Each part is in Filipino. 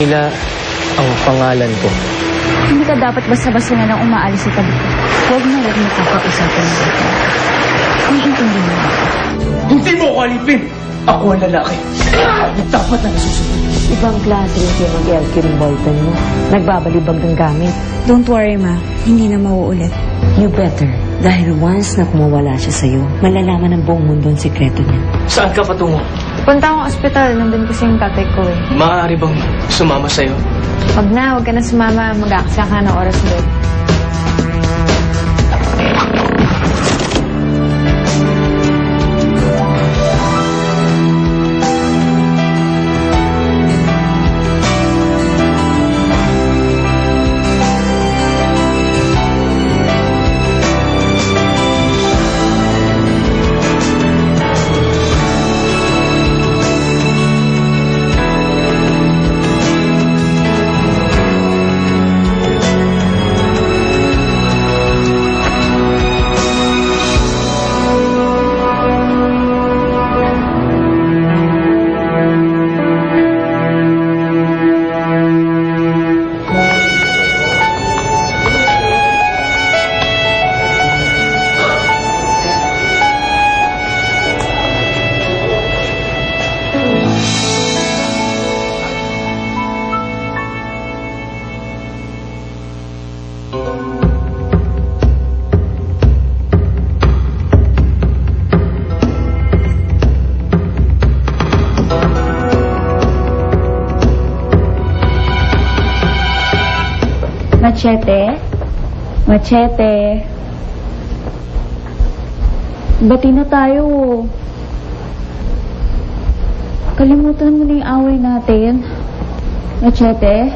Nila ang pangalan ko. Hindi ka dapat basta-basta na lang umaalis sa tabi ko. Huwag mo kakausapin mo. Naiintindihan mo. Hindi mo ko alipin! Ako ang lalaki. Dapat na nasusunod. Ibang klase yung si mag-elkin boyfriend mo. Nagbabalibag ng gamit. Don't worry, ma. Hindi na mauulit. You better. Dahil once na kumawala siya sa'yo, malalaman ng buong mundo ang sikreto niya. Saan ka patungo? Punta akong ospital. Nandun kasi yung tatay ko eh. Maaari bang sumama sa'yo? Wag na. Huwag ka na sumama. Mag-aaksaya ka ng oras doon. Machete? Machete? Bati na tayo. Kalimutan mo na yung away natin. Machete?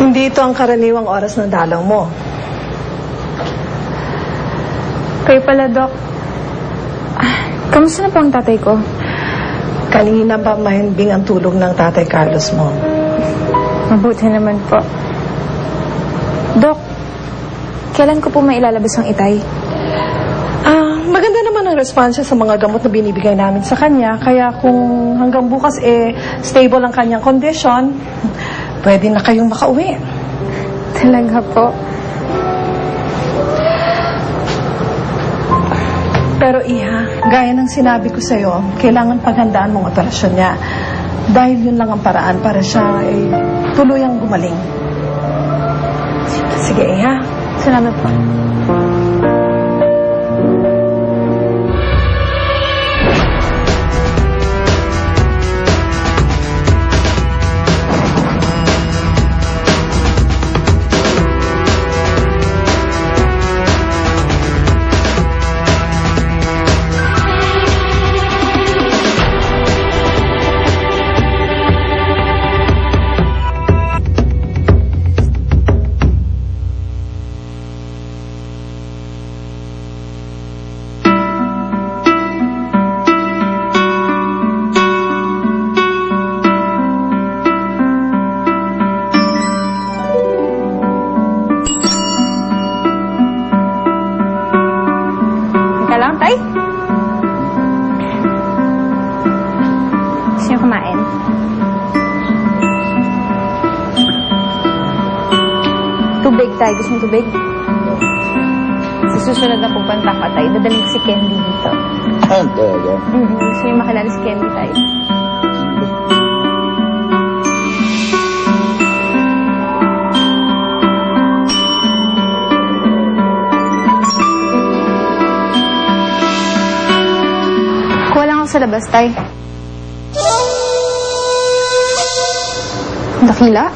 Hindi ito ang karaniwang oras ng dalaw mo. Kayo pala, Doc. Kamusta na po ang tatay ko? Kanina ba mahimbing ang tulog ng tatay Carlos mo? Mabuti naman po. Doc, kailan ko po mailalabas ang itay? Maganda naman ang response sa mga gamot na binibigay namin sa kanya. Kaya kung hanggang bukas stable ang kanyang condition, pwede na kayong makauwi. Talaga po. Pero Iha, gaya ng sinabi ko sa'yo, kailangan paghandaan mong operasyon niya. Dahil yun lang ang paraan para siya tuluyang gumaling. Sige, Iha. Salamat po. Tay? Gusto niyo kumain? Tubig, Tay. Gusto niyo tubig? Sa susunod na pupunta ka, Tay. Dadaling si Candy dito. Talaga? Gusto niyo makilala si Candy, Tay. Sa labas, Tay. Dakila?